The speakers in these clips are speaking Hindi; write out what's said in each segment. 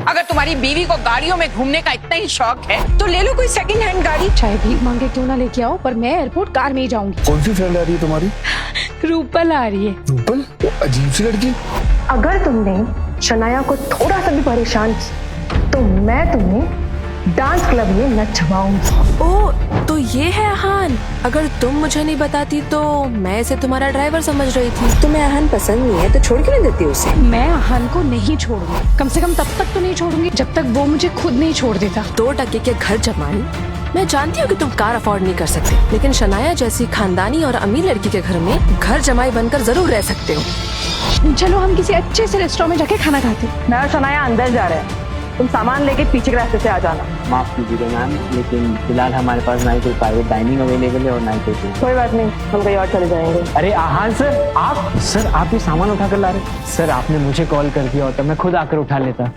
अगर तुम्हारी बीवी को गाड़ियों में घूमने का इतना ही शौक है तो ले लो कोई सेकंड हैंड गाड़ी। चाहे भीख मांगे क्यों ना लेके आओ, पर मैं एयरपोर्ट कार में ही जाऊंगी। कौन सी फ्रेंड आ रही है तुम्हारी? रूपल आ रही है। रूपल? वो अजीब सी लड़की। अगर तुमने शनाया को थोड़ा सा भी परेशान किया तो मैं तुम्हें डांस क्लब में नचवाऊंगी। ओ, तो ये है अहान। अगर तुम मुझे नहीं बताती तो मैं इसे तुम्हारा ड्राइवर समझ रही थी। तुम्हें अहान पसंद नहीं है तो छोड़ क्यों नहीं देती उसे? मैं अहान को नहीं छोड़ूंगी, कम से कम तब तक तो नहीं छोड़ूंगी जब तक वो मुझे खुद नहीं छोड़ देता। 2 टके के घर जमाई। मैं जानती हूँ कि तुम कार अफोर्ड नहीं कर सकते, लेकिन शनाया जैसी खानदानी और अमीर लड़की के घर में घर जमाई बनकर जरूर रह सकते हो। चलो हम किसी अच्छे से रेस्टोरेंट में जाके खाना खाते हैं। मैं और शनाया अंदर जा रहे हैं, तुम सामान लेके पीछे के रास्ते से आ जाना। माफ कीजिएगा मैम, लेकिन फिलहाल हमारे पास ना ही कोई प्राइवेट डाइनिंग अवेलेबल है और ना ही कोई। कोई बात नहीं, हम कहीं और चले जाएंगे। अरे आहान सर, आप ये सामान उठा कर ला रहे? सर आपने मुझे कॉल कर दिया होता, मैं खुद आकर उठा लेता।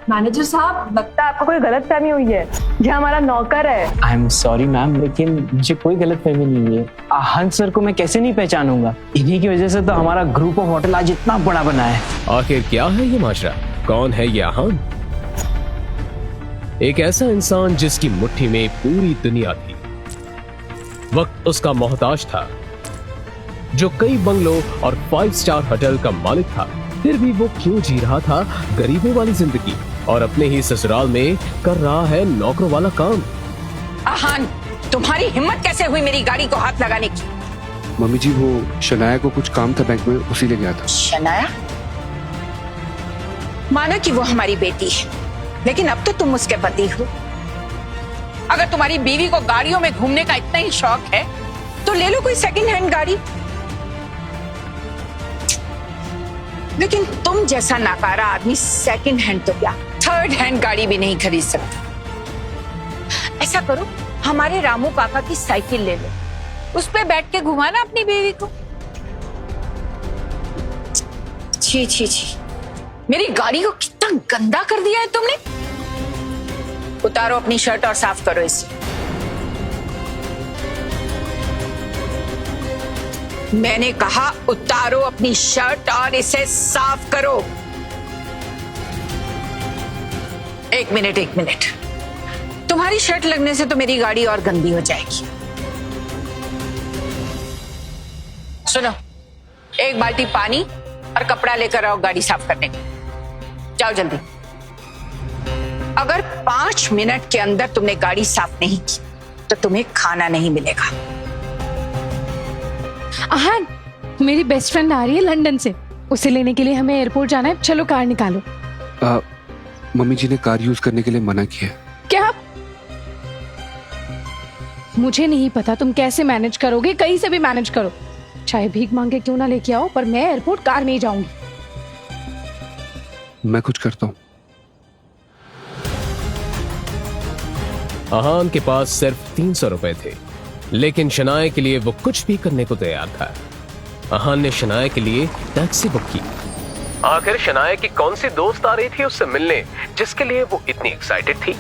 मैनेजर साहब, लगता है आपको कोई गलतफहमी हुई है। ये हमारा नौकर है। आई एम सॉरी मैम, लेकिन मुझे कोई गलतफहमी नहीं हुई है। आहान सर को मैं कैसे नहीं पहचानूंगा? इन्हीं की वजह से तो हमारा ग्रुप ऑफ होटल आज इतना बड़ा बना है। आखिर क्या है ये माजरा? कौन है ये आहान? एक ऐसा इंसान जिसकी मुट्ठी में पूरी दुनिया थी। वक्त उसका मोहताज था, जो कई बंगलों और 5 स्टार होटल का मालिक था। फिर भी वो क्यों जी रहा था गरीबों वाली जिंदगी और अपने ही ससुराल में कर रहा है नौकरों वाला काम। आहान, तुम्हारी हिम्मत कैसे हुई मेरी गाड़ी को हाथ लगाने की? मम्मी जी, वो शनाया को कुछ काम था बैंक में, उसी ले गया था। शनाया? मानो कि वो हमारी बेटी है, लेकिन अब तो तुम उसके पति हो। अगर तुम्हारी बीवी को गाड़ियों में घूमने का इतना ही शौक है तो ले लो कोई सेकंड हैंड गाड़ी। लेकिन तुम जैसा नाकारा आदमी सेकंड हैंड तो क्या, थर्ड हैंड गाड़ी भी नहीं खरीद सकता। ऐसा करो, हमारे रामू काका की साइकिल ले लो, उस पे बैठ के घुमाना अपनी बीवी को। छी छी छी, मेरी गाड़ी को कितना गंदा कर दिया है तुमने। उतारो अपनी शर्ट और साफ करो इसे। मैंने कहा उतारो अपनी शर्ट और इसे साफ करो। एक मिनट, तुम्हारी शर्ट लगने से तो मेरी गाड़ी और गंदी हो जाएगी। सुनो, एक बाल्टी पानी और कपड़ा लेकर आओ गाड़ी साफ करने के। जाओ जल्दी। अगर 5 मिनट के अंदर तुमने गाड़ी साफ नहीं की तो तुम्हें खाना नहीं मिलेगा। अहान, मेरी बेस्ट फ्रेंड आ रही है लंदन से, उसे लेने के लिए हमें एयरपोर्ट जाना है। चलो कार निकालो। मम्मी जी ने कार यूज करने के लिए मना किया। क्या? मुझे नहीं पता तुम कैसे मैनेज करोगे, कहीं से भी मैनेज करो। चाहे भीख मांगे क्यों ना लेके आओ, पर मैं एयरपोर्ट कार में ही जाऊंगी। मैं कुछ करता हूँ। आहान के पास सिर्फ 300 रुपए थे, लेकिन शनाया के लिए वो कुछ भी करने को तैयार था। आहान ने शनाया के लिए टैक्सी बुक की। आखिर शनाया की कौन सी दोस्त आ रही थी उससे मिलने, जिसके लिए वो इतनी एक्साइटेड थी?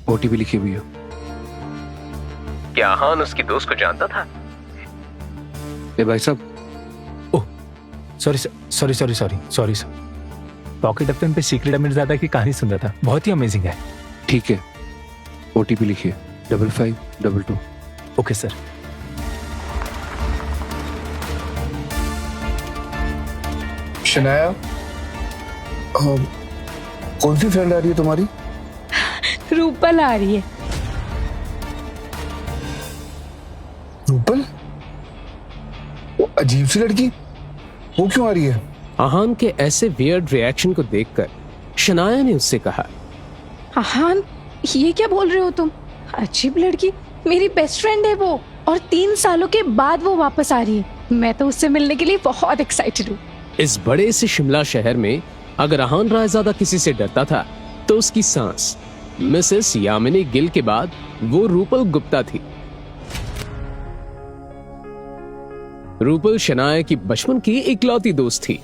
ओटीपी लिखी हुई है। क्या आहान उसकी दोस्त को जानता था? ए भाई साहब। ओह, सॉरी सर। पॉकेट एफएम पे सीक्रेट अमीरजादा की कहानी सुन रहा था, बहुत ही अमेजिंग है। ठीक है, ओटीपी लिखिए 5522। Okay sir. शनाया, कौन सी फ्रेंड आ रही है तुम्हारी? रूपल आ रही है। रूपल? वो अजीब सी लड़की, वो क्यों आ रही है? आहान के ऐसे वियर्ड रिएक्शन को देखकर शनाया ने उससे कहा, अहान, ये क्या बोल रहे हो तुम? अजीब लड़की? मेरी बेस्ट फ्रेंड है वो, और 3 सालों के बाद वो वापस आ रही है। मैं तो उससे मिलने के लिए बहुत एक्साइटेड हूँ। इस बड़े से शिमला शहर में अगर आहान रायजादा किसी से डरता था तो उसकी सांस मिसेस यामिनी गिल के बाद वो रूपल गुप्ता थी। रूपल शनाया की बचपन की इकलौती दोस्त थी।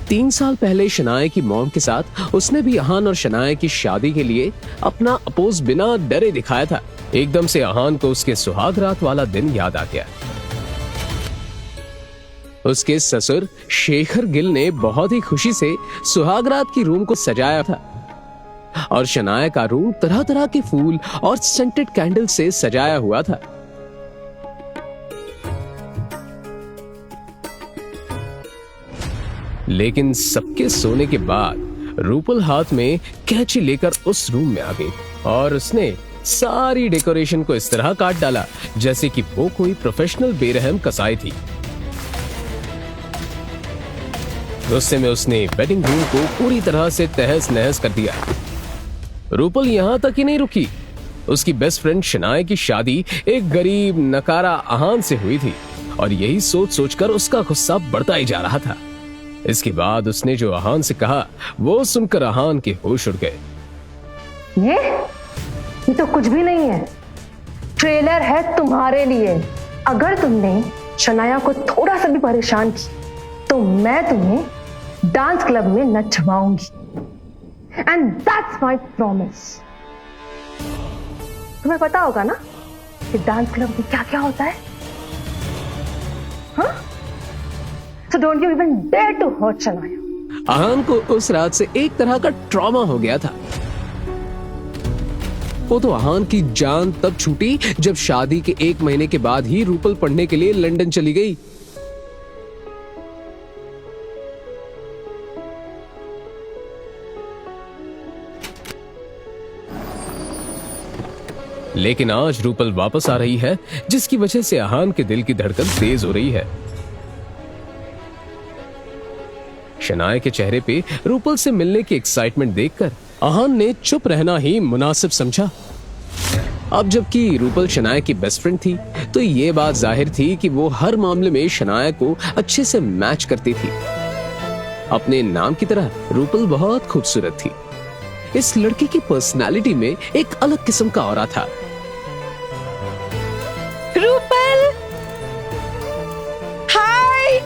3 साल पहले शनाया की मॉम के साथ उसने भी आहान और शनाया की शादी के लिए अपना अपोज बिना डरे दिखाया था। एकदम से आहान को उसके सुहाग रात वाला दिन याद आ गया। उसके ससुर शेखर गिल ने बहुत ही खुशी से सुहाग रात की रूम को सजाया था और शनाया का रूम तरह तरह के फूल और सेंटेड कैंडल से सजाया हुआ था। लेकिन सबके सोने के बाद रूपल हाथ में कैंची लेकर उस रूम में आ गई और उसने सारी डेकोरेशन को इस तरह काट डाला जैसे कि वो कोई प्रोफेशनल बेरहम कसाई थी। गुस्से में उसने वेडिंग रूम को पूरी तरह से तहस नहस कर दिया। रूपल यहां तक ही नहीं रुकी, उसकी बेस्ट फ्रेंड शनाया की शादी एक गरीब नकारा आहान से हुई थी और यही सोच सोचकर उसका गुस्सा बढ़ता ही जा रहा था। इसके बाद उसने जो आहान से कहा वो सुनकर आहान के होश उड़ गए। ये तो कुछ भी नहीं है, ट्रेलर है तुम्हारे लिए। अगर तुमने शनाया को थोड़ा सा भी परेशान किया तो मैं तुम्हें डांस क्लब में नचवाऊंगी, एंड दैट्स माय प्रॉमिस। तुम्हें पता होगा ना कि डांस क्लब में क्या क्या होता है? हाँ? So don't you even dare to hurt Shanaya. आहान को उस रात से एक तरह का ट्रॉमा हो गया था। वो तो आहान की जान तब छूटी जब शादी के 1 महीने के बाद ही रूपल पढ़ने के लिए लंदन चली गई। लेकिन आज रूपल वापस आ रही है जिसकी वजह से आहान के दिल की धड़कन तेज हो रही है। शनाया के चेहरे पे रूपल से मिलने की एक्साइटमेंट देखकर आहान ने चुप रहना ही मुनासिब समझा। अब जबकि रूपल शनाया की बेस्ट फ्रेंड थी तो ये बात जाहिर थी कि वो हर मामले में शनाया को अच्छे से मैच करती थी। अपने नाम की तरह रूपल बहुत खूबसूरत थी। इस लड़की की पर्सनालिटी में एक अलग किस्म का ऑरा था। Rupal, hi.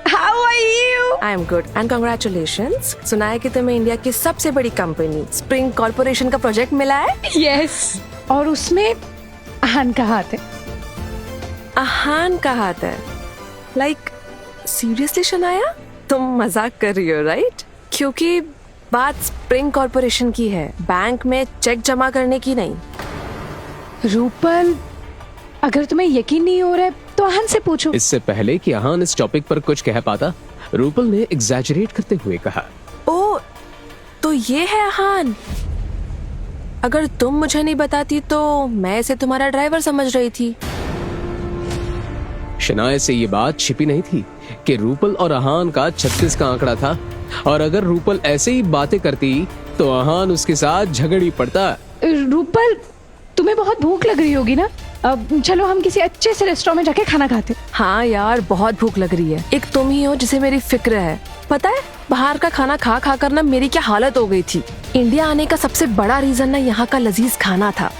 How are you? I am good and congratulations. सुना है कि तुम्हें इंडिया की सबसे बड़ी कंपनी स्प्रिंग कॉर्पोरेशन का प्रोजेक्ट मिला है। यस, और उसमें आहान का हाथ है। आहान का हाथ है? लाइक सीरियसली शनाया, तुम मजाक कर रही हो राइट? क्योंकि बात स्प्रिंग कॉर्पोरेशन की है, बैंक में चेक जमा करने की नहीं। रूपल, अगर तुम्हें यकीन नहीं हो रहा है तो आहान से पूछो। इससे पहले कि आहान इस टॉपिक पर कुछ कह पाता, रूपल ने एग्जैजरेट करते हुए कहा, ओ, तो ये है आहान। अगर तुम मुझे नहीं बताती तो मैं इसे तुम्हारा ड्राइवर समझ रही थी। शनाया से ये बात छिपी नहीं थी कि रूपल और आहान का 36 का आंकड़ा था और अगर रूपल ऐसे ही बातें करती तो आहान उसके साथ झगड़ी पड़ता। रूपल, तुम्हें बहुत भूख लग रही होगी ना? अब चलो हम किसी अच्छे से रेस्टोरेंट में जाके खाना खाते। हाँ यार, बहुत भूख लग रही है। एक तुम ही हो जिसे मेरी फिक्र है। पता है, बाहर का खाना खा खा कर ना मेरी क्या हालत हो गई थी। इंडिया आने का सबसे बड़ा रीजन ना यहाँ का लजीज खाना था।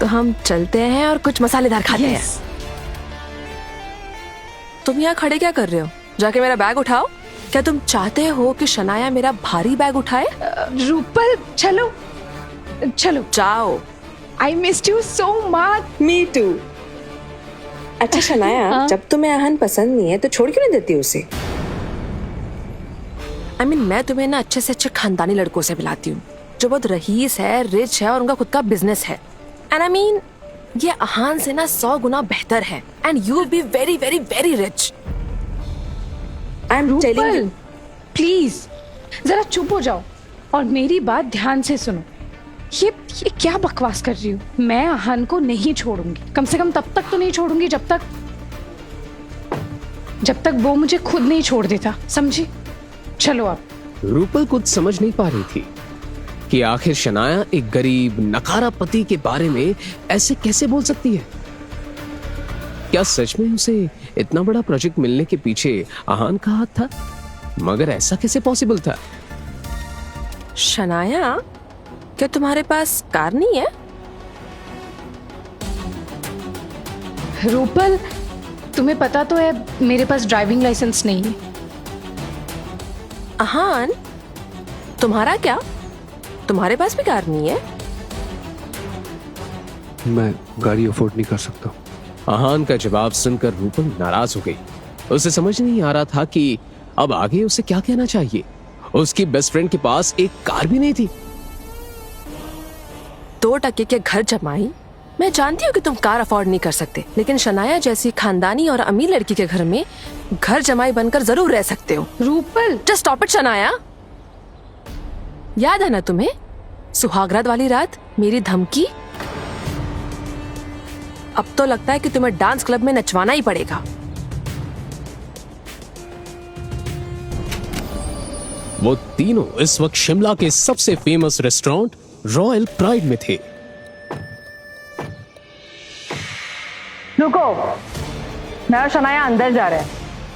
तो हम चलते हैं और कुछ मसालेदार खाते हैं। तुम यहाँ खड़े क्या कर रहे हो? जाके मेरा बैग उठाओ। क्या तुम चाहते हो कि शनाया मेरा भारी बैग उठाए? रूपल, चलो चलो जाओ। I missed you so much. Me too. अच्छा शनाया, जब तुम्हें आहान पसंद नहीं है तो छोड़ क्यों नहीं देती उसे? I mean, मैं तुम्हें ना अच्छे से अच्छे खानदानी लड़कों से मिलाती हूँ जो बहुत रईस है, रिच है और उनका खुद का बिजनेस है। एंड आई मीन, ये आहान से ना 100 गुना बेहतर है। And you be very very very rich. I am telling you. Please जरा चुप हो जाओ और मेरी बात ध्यान से सुनो। ये क्या बकवास कर रही हूँ? मैं आहान को नहीं छोड़ूंगी, कम से कम तब तक तो नहीं छोड़ूंगी जब तक वो मुझे खुद नहीं छोड़ देता, समझी? चलो आप। रूपल कुछ समझ नहीं पा रही थी कि आखिर शनाया एक गरीब नकारा पति के बारे में ऐसे कैसे बोल सकती है। क्या सच में उसे इतना बड़ा प्रोजेक्ट मिलने के पीछे आहान का हाथ था? मगर ऐसा कैसे पॉसिबल था? शनाया, क्या तुम्हारे पास कार नहीं है? रूपल, तुम्हें पता तो है मेरे पास ड्राइविंग लाइसेंस नहीं है। आहान, तुम्हारा क्या? तुम्हारे पास भी कार नहीं है? मैं गाड़ी अफोर्ड नहीं कर सकता। आहान का जवाब सुनकर रूपल नाराज हो गई। उसे समझ नहीं आ रहा था कि अब आगे उसे क्या कहना चाहिए। उसकी बेस्ट फ्रेंड के पास एक कार भी नहीं थी। 2% के घर जमाई, मैं जानती हूँ कि तुम कार अफोर्ड नहीं कर सकते, लेकिन शनाया जैसी खानदानी और अमीर लड़की के घर में घर जमाई बनकर जरूर रह सकते हो। Rupal, just stop it Shanaya. याद है ना तुम्हें सुहागरात वाली रात, मेरी धमकी? अब तो लगता है कि तुम्हें डांस क्लब में नचवाना ही पड़ेगा। वो तीनों इस वक्त शिमला के सबसे फेमस रेस्टोरेंट रॉयल प्राइड में थे। रुको, मैं और शनाया अंदर जा रहे हैं,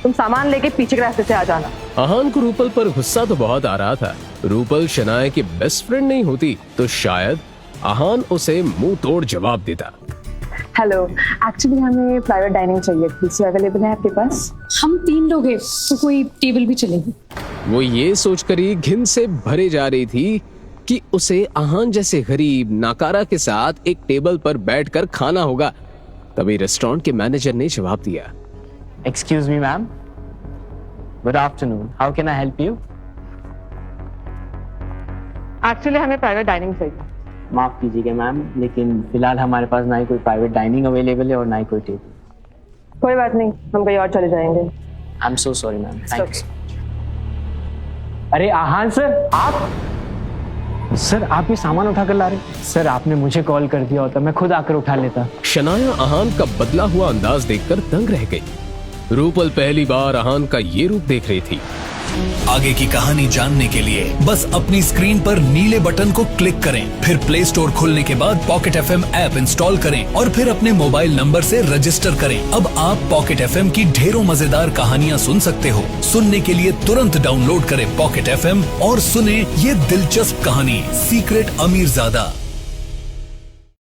तुम सामान लेके पीछे के रास्ते से आ जाना। आहान को रूपल पर गुस्सा तो बहुत आ रहा था। रूपल शनाया की बेस्ट फ्रेंड नहीं होती तो शायद आहान उसे मुंह तोड़ जवाब देता। हेलो, एक्चुअली हमें प्राइवेट डाइनिंग चाहिए थी, सो अवेलेबल है आपके पास? हम 3 लोग हैं तो कोई टेबल भी चलेगी। वो ये सोचकर ही घिन से भरे जा रही थी कि उसे आहान जैसे गरीब नाकारा के साथ एक टेबल पर बैठकर खाना होगा। तभी रेस्टोरेंट के मैनेजर ने जवाब दिया। Excuse me ma'am, good afternoon, how can I help you? Actually हमें प्राइवेट डाइनिंग चाहिए। माफ कीजिएगा मैम, लेकिन फिलहाल हमारे पास ना ही कोई प्राइवेट डाइनिंग अवेलेबल है और ना ही कोई टेबल। कोई बात नहीं, हम कहीं और चले जाएंगे। I am so sorry ma'am, thank you. अरे आहान सर, आप ये सामान उठा कर ला रहे? सर आपने मुझे कॉल कर दिया होता, मैं खुद आकर उठा लेता। शनाया आहान का बदला हुआ अंदाज देखकर दंग रह गई। रूपल पहली बार आहान का ये रूप देख रही थी। आगे की कहानी जानने के लिए बस अपनी स्क्रीन पर नीले बटन को क्लिक करें, फिर प्ले स्टोर खोलने के बाद पॉकेट FM ऐप इंस्टॉल करें और फिर अपने मोबाइल नंबर से रजिस्टर करें। अब आप पॉकेट FM की ढेरों मजेदार कहानियां सुन सकते हो। सुनने के लिए तुरंत डाउनलोड करें पॉकेट FM और सुने ये दिलचस्प कहानी सीक्रेट अमीरजादा।